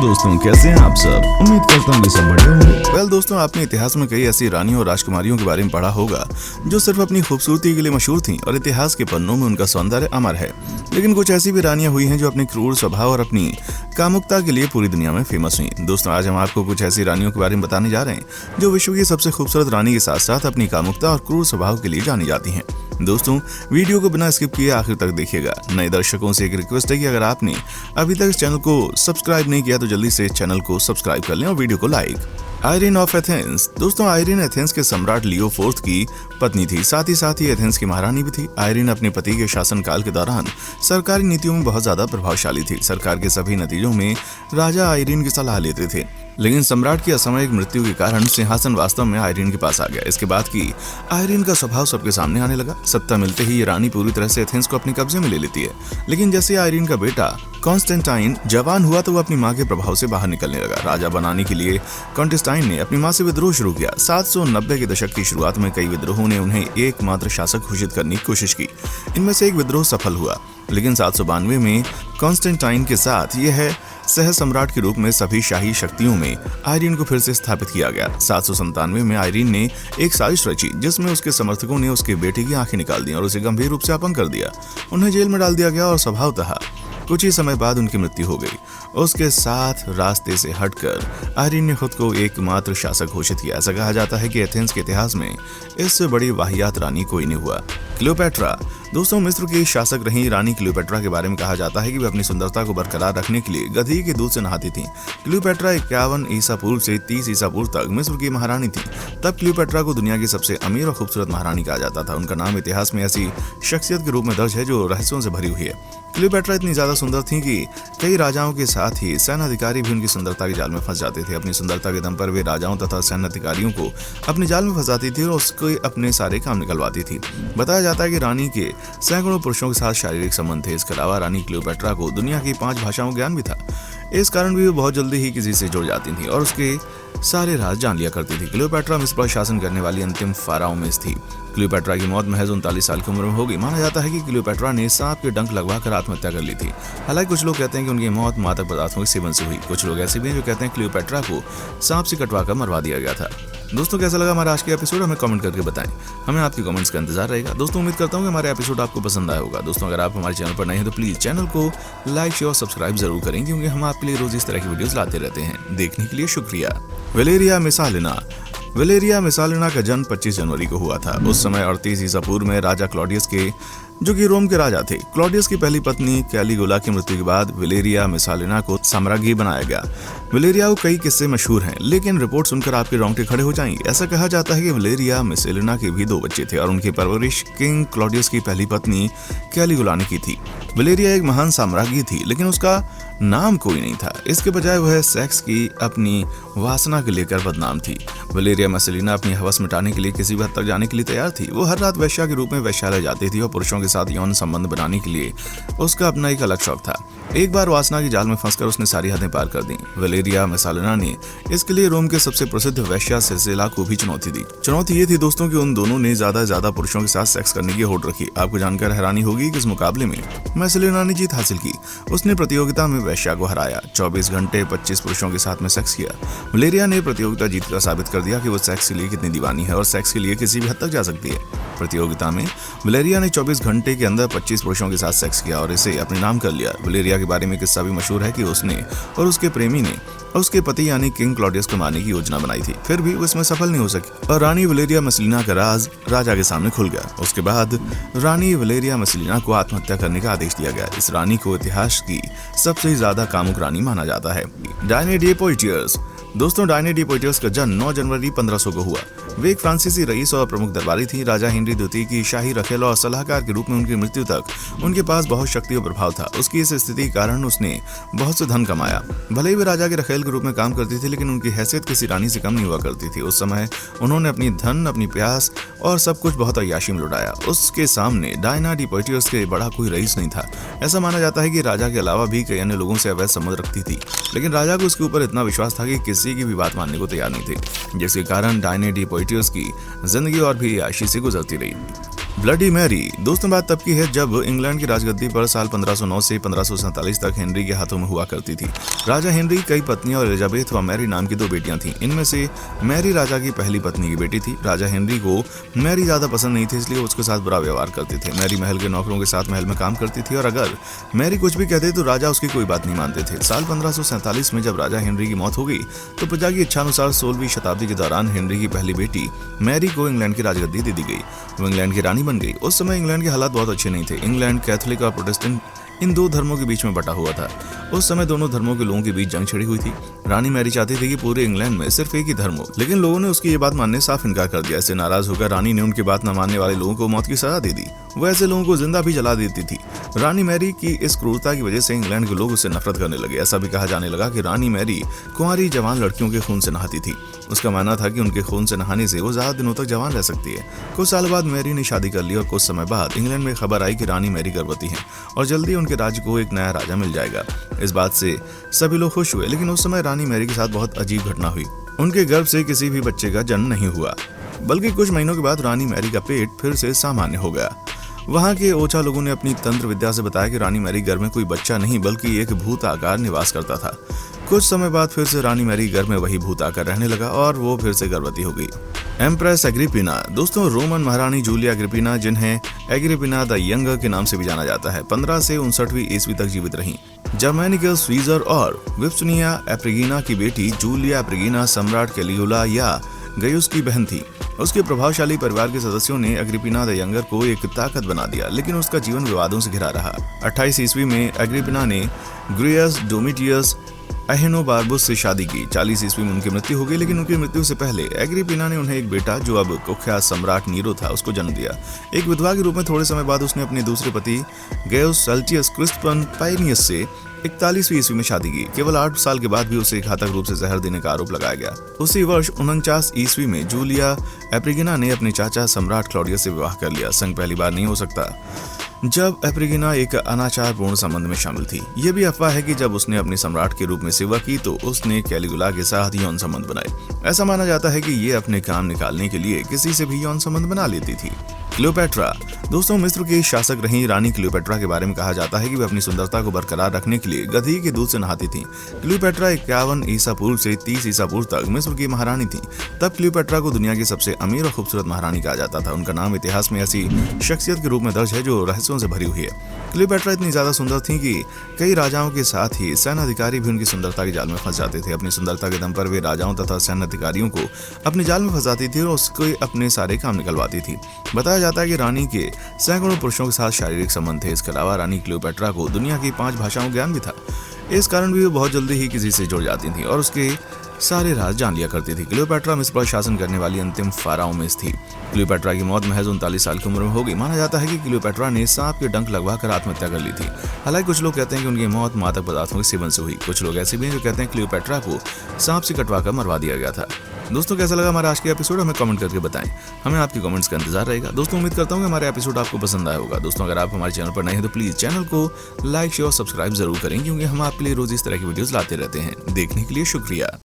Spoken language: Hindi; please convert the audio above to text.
दोस्तों, कैसे हैं आप सब। उम्मीद करता हूँ कि सब बढ़िया होंगे। दोस्तों, आपने इतिहास में कई ऐसी रानियों और राजकुमारियों के बारे में पढ़ा होगा जो सिर्फ अपनी खूबसूरती के लिए मशहूर थीं और इतिहास के पन्नों में उनका सौंदर्य अमर है। लेकिन कुछ ऐसी भी रानियां हुई हैं जो अपने क्रूर स्वभाव और अपनी कामुकता के लिए पूरी दुनिया में फेमस हुई। दोस्तों, आज हम आपको कुछ ऐसी रानियों के बारे में बताने जा रहे हैं जो विश्व की सबसे खूबसूरत रानी के साथ साथ अपनी कामुकता और क्रूर स्वभाव के लिए जानी जाती हैं। दोस्तों, वीडियो को बिना स्किप किए आखिर तक देखिएगा। नए दर्शकों से एक रिक्वेस्ट है कि अगर आपने अभी तक इस चैनल को सब्सक्राइब नहीं किया तो जल्दी से चैनल को सब्सक्राइब कर लें और वीडियो को लाइक। Irene of Athens. दोस्तों, आयरीन एथेंस के सम्राट लियो फोर्थ की पत्नी थी, साथ ही एथेंस की महारानी भी थी। आयरीन अपने पति के शासनकाल के दौरान सरकारी नीतियों में बहुत ज्यादा प्रभावशाली थी। सरकार के सभी नतीजों में राजा आयरीन की सलाह लेते थे, लेकिन सम्राट की असामयिक मृत्यु के कारण सिंहासन वास्तव में आयरीन के पास आ गया। इसके बाद की आयरीन का स्वभाव सबके सामने आने लगा। सत्ता मिलते ही ये रानी पूरी तरह से एथेंस को अपने कब्जे में ले लेती है। लेकिन जैसे आयरीन का बेटा कॉन्स्टेंटाइन जवान हुआ तो वो अपनी मां के प्रभाव से बाहर निकलने लगा। राजा बनाने के लिए कॉन्स्टेंटाइन ने अपनी मां से विद्रोह शुरू किया। 790 के दशक की शुरुआत में कई विद्रोहों ने उन्हें एकमात्र शासक घोषित करने की कोशिश की। इनमें से एक विद्रोह सफल हुआ, लेकिन 792 में कॉन्स्टेंटाइन के साथ यह सह सम्राट के रूप में सभी शाही शक्तियों में आयरीन को फिर से स्थापित किया गया। 797 में आयरीन ने एक साजिश रची जिसमें उसके समर्थकों ने उसके बेटे की आंखें निकाल दी और उसे गंभीर रूप से अपंग कर दिया। उन्हें जेल में डाल दिया गया और स्वभावतः कुछ ही समय बाद उनकी मृत्यु हो गई। उसके साथ रास्ते से हटकर आयरीन ने खुद को एकमात्र शासक घोषित किया। ऐसा कहा जाता है कि एथेंस के इतिहास में इससे बड़ी वाहियात रानी कोई नहीं हुआ। क्लियोपेट्रा। दोस्तों, मिस्र की शासक रही रानी क्लियोपेट्रा के बारे में कहा जाता है कि वे अपनी सुंदरता को बरकरार रखने के लिए गधी के दूध से नहाती थीं। क्लियोपेट्रा 51 ईसा पूर्व से 30 ईसा पूर्व तक मिस्र की महारानी थी। तब क्लियोपेट्रा को दुनिया की सबसे अमीर और खूबसूरत महारानी कहा जाता था। उनका नाम इतिहास में ऐसी शख्सियत के रूप में दर्ज है जो रहस्यों से भरी हुई है। क्लियोपेट्रा इतनी ज्यादा सुंदर थी कि कई राजाओं के साथ ही सैन्य अधिकारी भी उनकी सुंदरता के जाल में फंस जाते थे। अपनी सुंदरता के दम पर वे राजाओं तथा सैन्य अधिकारियों को अपने जाल में फंसाती थी और उसके अपने सारे काम निकलवाती थी। बताया जाता है कि रानी के सैकड़ों पुरुषों के साथ शारीरिक संबंध थे। इसके अलावा रानी क्लियोपेट्रा को दुनिया की 5 भाषाओं का ज्ञान भी था। इस कारण भी वो बहुत जल्दी ही किसी से जुड़ जाती थी और उसके सारे राज जान लिया करती थी। क्लियोपेट्रा मिस्र पर शासन करने वाली अंतिम फाराओं में थी। क्लियोपेट्रा की मौत महज 39 साल की उम्र में हो गई। माना जाता है कि क्लियोपेट्रा ने सांप के डंक लगवाकर आत्महत्या कर ली थी। हालांकि कुछ लोग कहते हैं कि उनकी मौत मादक पदार्थों के सेवन से हुई। कुछ लोग ऐसे भी हैं जो कहते हैं क्लियोपेट्रा को सांप से कटवाकर मरवा दिया गया था। दोस्तों, कैसा लगा हमारा आज का एपिसोड हमें कमेंट करके बताएं। हमें आपके कमेंट्स का इंतजार रहेगा। दोस्तों, उम्मीद करता हूं कि हमारा एपिसोड आपको पसंद आया होगा। दोस्तों, अगर आप हमारे चैनल पर नए हैं तो प्लीज चैनल को लाइक शेयर और सब्सक्राइब जरूर करें, क्योंकि हम आपके लिए रोज इस तरह की वीडियोस लाते रहते हैं। देखने के लिए शुक्रिया। वैलेरिया मेसालिना। वैलेरिया मेसालिना का जन्म 25 जनवरी को हुआ था। उस समय 38 ईसा पूर्व में राजा क्लॉडियस के, जो कि रोम के राजा थे, क्लॉडियस की पहली पत्नी कैलिगुला की मृत्यु के बाद वैलेरिया मेसालिना को साम्राज्ञी बनाया गया। वैलेरिया को कई किस्से मशहूर हैं, लेकिन रिपोर्ट सुनकर आपके रोंगटे खड़े हो जाएंगे। ऐसा कहा जाता है कि वैलेरिया मेसालिना के भी 2 बच्चे थे और उनकी परवरिश किंग क्लॉडियस की पहली पत्नी कैलिगुला ने की थी। वैलेरिया एक महान साम्राज्ञी थी, लेकिन उसका नाम कोई नहीं था। इसके बजाय वह सेक्स की अपनी वासना के लेकर बदनाम थी। वैलेरिया मेसालिना अपनी हवस मिटाने के लिए किसी भी हद तक जाने के लिए तैयार थी। वो हर रात वेश्या के रूप में वेश्यालय जाती थी और पुरुषों के साथ यौन संबंध बनाने के लिए उसका अपना एक अलग शौक था। एक बार वासना की जाल में फंसकर उसने सारी हदें पार कर दी। वैलेरिया मेसालिना ने इसके लिए रोम के सबसे प्रसिद्ध वेश्या सिलसिला को भी चुनौती दी। चुनौती ये थी दोस्तों कि उन दोनों ने ज्यादा पुरुषों के साथ सेक्स करने की होड़ रखी। आपको जानकर हैरानी होगी कि इस मुकाबले में मेसालिना ने जीत हासिल की। उसने प्रतियोगिता में वेश्या को हराया। 24 घंटे 25 पुरुषों के साथ में सेक्स किया। वैलेरिया ने प्रतियोगिता जीतकर साबित कर दिया कि वो सेक्स के लिए कितनी दीवानी है और सेक्स के लिए किसी भी हद तक जा सकती है। प्रतियोगिता में वैलेरिया ने 24 घंटे के अंदर 25 पुरुषों के साथ सेक्स किया और इसे अपने नाम कर लिया। वैलेरिया के बारे में किस्सा भी मशहूर है कि उसने और उसके प्रेमी ने उसके पति यानी किंग क्लॉडियस को मारने की योजना बनाई थी, फिर भी वो इसमें सफल नहीं हो सकी और रानी वैलेरिया मेसालिना का राज राजा के सामने खुल गया। उसके बाद रानी वैलेरिया मेसालिना को आत्महत्या करने का आदेश दिया गया। इस रानी को इतिहास की सबसे ज्यादा कामुक रानी माना जाता है। Diane de Poitiers. दोस्तों, डायने डी पोइटियर्स का जन्म 9 जनवरी 1500 को हुआ। वे एक फ्रांसीसी रईस और प्रमुख दरबारी थी। राजा हेनरी द्वितीय की शाही रखेल और सलाहकार के रूप में उनकी मृत्यु तक उनके पास बहुत शक्ति और प्रभाव था। उसकी इस स्थिति के कारण उसने बहुत से धन कमाया। भले ही वे राजा के रखेल के रूप में काम करती थी, लेकिन उनकी हैसियत किसी रानी से कम नहीं हुआ करती थी। उस समय उन्होंने अपनी धन, अपनी प्यास और सब कुछ बहुत अय्याशी में लुटाया। उसके सामने डायना डी पोइटियर्स के बड़ा कोई रईस नहीं था। ऐसा माना जाता है कि राजा के अलावा भी कई अन्य लोगों से अवैध संबंध रखती थी, लेकिन राजा को उसके ऊपर इतना विश्वास था कि किसी की भी बात मानने को तैयार नहीं थे, जिसके कारण डायने डी पोइटियर्स की जिंदगी और भी आयशी से गुजरती रही। Bloody Mary. दोस्तों बात तब की है जब इंग्लैंड की राजगद्दी पर साल 1509 से 1547 तक हेनरी के हाथों में हुआ करती थी। राजा हेनरी कई पत्नियां और एलिजाबेथ व मैरी नाम की 2 बेटियां थीं। इनमें से मैरी राजा की पहली पत्नी की बेटी थी। राजा हेनरी को मैरी ज्यादा पसंद नहीं थी, इसलिए वो उसके साथ बुरा व्यवहार करते थे। मैरी महल के नौकरों के साथ महल में काम करती थी और अगर मैरी कुछ भी कहते तो राजा उसकी कोई बात नहीं मानते थे। साल 1547 में जब राजा हेनरी की मौत हो गई तो प्रजा की इच्छानुसार 16वीं शताब्दी के दौरान हेनरी की पहली बेटी मैरी को इंग्लैंड की राजगद्दी दे दी गई। वो इंग्लैंड की रानी बन गई। उस समय इंग्लैंड के हालात बहुत अच्छे नहीं थे। इंग्लैंड कैथोलिक और प्रोटेस्टेंट इन 2 धर्मों के बीच में बटा हुआ था। उस समय दोनों धर्मों के लोगों के बीच जंग छिड़ी हुई थी। रानी मैरी चाहती थी कि पूरे इंग्लैंड में सिर्फ एक ही धर्म हो, लेकिन लोगों ने उसकी ये बात मानने से साफ इनकार कर दिया। इससे नाराज होकर रानी ने उनकी बात न मानने वाले लोगों को मौत की सजा दे दी। वो ऐसे लोगों को जिंदा भी जला देती थी। रानी मैरी की इस क्रूरता की वजह से इंग्लैंड के लोग उससे नफरत करने लगे। ऐसा भी कहा जाने लगा कि रानी मैरी कुंवारी जवान लड़कियों के खून से नहाती थी। उसका मानना था कि उनके खून से नहाने से वो ज्यादा दिनों तक जवान रह सकती है। कुछ साल बाद मैरी ने शादी कर ली और कुछ समय बाद इंग्लैंड में खबर आई कि रानी मैरी गर्भवती है और जल्दी उनके राज्य को एक नया राजा मिल जाएगा। इस बात से सभी लोग खुश हुए, लेकिन उस समय रानी मैरी के साथ बहुत अजीब घटना हुई। उनके गर्भ से किसी भी बच्चे का जन्म नहीं हुआ, बल्कि कुछ महीनों के बाद रानी मैरी का पेट फिर से सामान्य हो गया। वहां के ओछा लोगों ने अपनी तंत्र विद्या से बताया कि रानी मैरी गर्भ में कोई बच्चा नहीं बल्कि एक भूत आकार निवास करता था। कुछ समय बाद फिर से रानी मैरी गर्भ में वही भूत आकर रहने लगा और वो फिर से गर्भवती हो गई। एम्प्रेस एग्रिपिना। दोस्तों रोमन महारानी जूलिया एग्रिपिना, जिन्हें एग्रिपिना द यंगर के नाम से भी जाना जाता है, 15 से 59वीं ईस्वी तक जीवित रहीं। जर्मेनिकस स्वीजर और विप्सनिया एप्रिगिना की बेटी जूलिया एप्रिगिना सम्राट कैलिगुला या गयुस की बहन थी। उसके प्रभावशाली परिवार के सदस्यों ने एग्रिपिना द यंगर को एक ताकत बना दिया, लेकिन उसका जीवन विवादों से घिरा रहा। 28 ईस्वी में एग्रिपिना ने ग्रेयस डोमिटियस अहेनोबार्बुस से शादी की। 40 ईस्वी में उनकी मृत्यु हो गई, लेकिन उनकी मृत्यु से पहले एग्रिपिना ने उन्हें एक बेटा, जो अब कुख्यात सम्राट नीरो था, उसको जन्म दिया। एक विधवा के रूप में थोड़े समय बाद उसने अपने दूसरे पति गैयुस सल्टियस क्रिस्पन पाइनियस से 41वीं ईस्वी में शादी की। केवल 8 साल के बाद भी उसे घातक रूप से जहर देने का आरोप लगाया गया। उसी वर्ष 49 ईस्वी में जूलिया एप्रिगिना ने अपने चाचा सम्राट क्लॉडियस से विवाह कर लिया। संग पहली बार नहीं हो सकता जब एप्रिगिना एक अनाचारपूर्ण संबंध में शामिल थी। यह भी अफवाह है कि जब उसने अपने सम्राट के रूप में सेवा की तो उसने कैलिगुला के साथ यौन संबंध बनाए। ऐसा माना जाता है कि ये अपने काम निकालने के लिए किसी से भी यौन संबंध बना लेती थी। क्लियोपेट्रा। दोस्तों मिस्र की शासक रही रानी क्लियोपेट्रा के बारे में कहा जाता है कि वे अपनी सुंदरता को बरकरार रखने के लिए गधी के दूध से नहाती थीं। क्लियोपेट्रा 51 ईसा पूर्व से 30 ईसा पूर्व तक मिस्र की महारानी थी। तब क्लियोपेट्रा को दुनिया की सबसे अमीर और खूबसूरत महारानी कहा जाता था। उनका नाम इतिहास में ऐसी शख्सियत के रूप में दर्ज है जो रहस्यों से भरी हुई है। क्लियोपेट्रा इतनी ज्यादा सुंदर थी कि कई राजाओं के साथ ही सैन्य अधिकारी भी उनकी सुंदरता के जाल में फंस जाते थे। अपनी सुंदरता के दम पर वे राजाओं तथा सैन्य अधिकारियों को अपने जाल में फंसाती थी और उसके अपने सारे काम निकलवाती थी। बताया जाता है कि रानी के सैकड़ों पुरुषों के साथ शारीरिक संबंध थे। इसके अलावा रानी क्लियोपेट्रा को दुनिया की 5 भाषाओं का ज्ञान भी था। इस कारण भी वो बहुत जल्दी ही किसी से जुड़ जाती थी और उसके सारे राज जान लिया करती थी। क्लियोपेट्रा मिस्र पर शासन करने वाली अंतिम फाराओं में थी। क्लियोपेट्रा की मौत महज 39 साल की उम्र में हो गई। माना जाता है कि क्लियोपेट्रा ने सांप के डंक लगवाकर आत्महत्या कर ली थी। हालांकि कुछ लोग कहते हैं कि उनकी मौत मादक पदार्थों के सेवन से हुई। कुछ लोग ऐसे भी हैं जो कहते हैं क्लियोपेट्रा को सांप से कटवाकर मरवा दिया गया था। दोस्तों कैसा लगा हमारा आज का एपिसोड, हमें कमेंट करके बताएं। हमें आपके कमेंट्स का इंतजार रहेगा। दोस्तों उम्मीद करता हूं कि हमारा एपिसोड आपको पसंद आया होगा। दोस्तों अगर आप हमारे चैनल पर नए हैं तो प्लीज चैनल को लाइक शेयर और सब्सक्राइब जरूर करें, क्योंकि हम आपके लिए रोज इस तरह की वीडियोस लाते रहते हैं। देखने के लिए शुक्रिया।